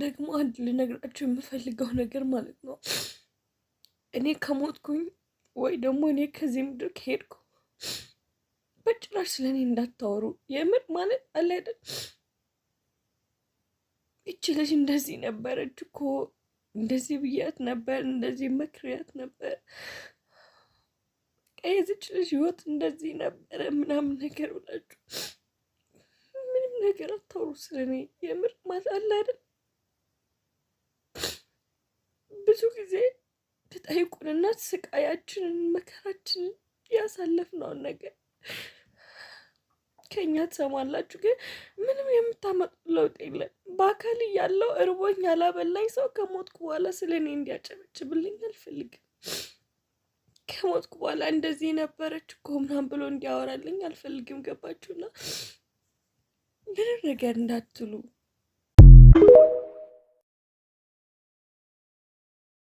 ደግሞ አንድ ልነግራችሁ የምፈልገው ነገር ማለት ነው እኔ ከሞትኩኝ ወይ ደግሞ እኔ ከዚህ ምድር ከሄድኩ በጭራሽ ስለኔ እንዳታወሩ። የምር ማለት አለ አይደል እቺ ልጅ እንደዚህ ነበረች እኮ እንደዚህ ብያት ነበር፣ እንደዚህ መክሪያት ነበር፣ የዚች ልጅ ህይወት እንደዚህ ነበረ ምናምን ነገር ብላችሁ ምንም ነገር አታውሩ ስለኔ። የምር ማለት አለ አይደል ብዙ ጊዜ ትጠይቁንና ስቃያችንን መከራችንን ያሳለፍነውን ነገር ከኛ ትሰማላችሁ፣ ግን ምንም የምታመጡ ለውጥ የለም። በአካል እያለው እርቦኝ ያላበላኝ ሰው ከሞትኩ በኋላ ስለኔ እንዲያጨበጭብልኝ አልፈልግም። ከሞትኩ በኋላ እንደዚህ ነበረች እኮ ምናምን ብሎ እንዲያወራልኝ አልፈልግም። ገባችሁና ምንም ነገር እንዳትሉ።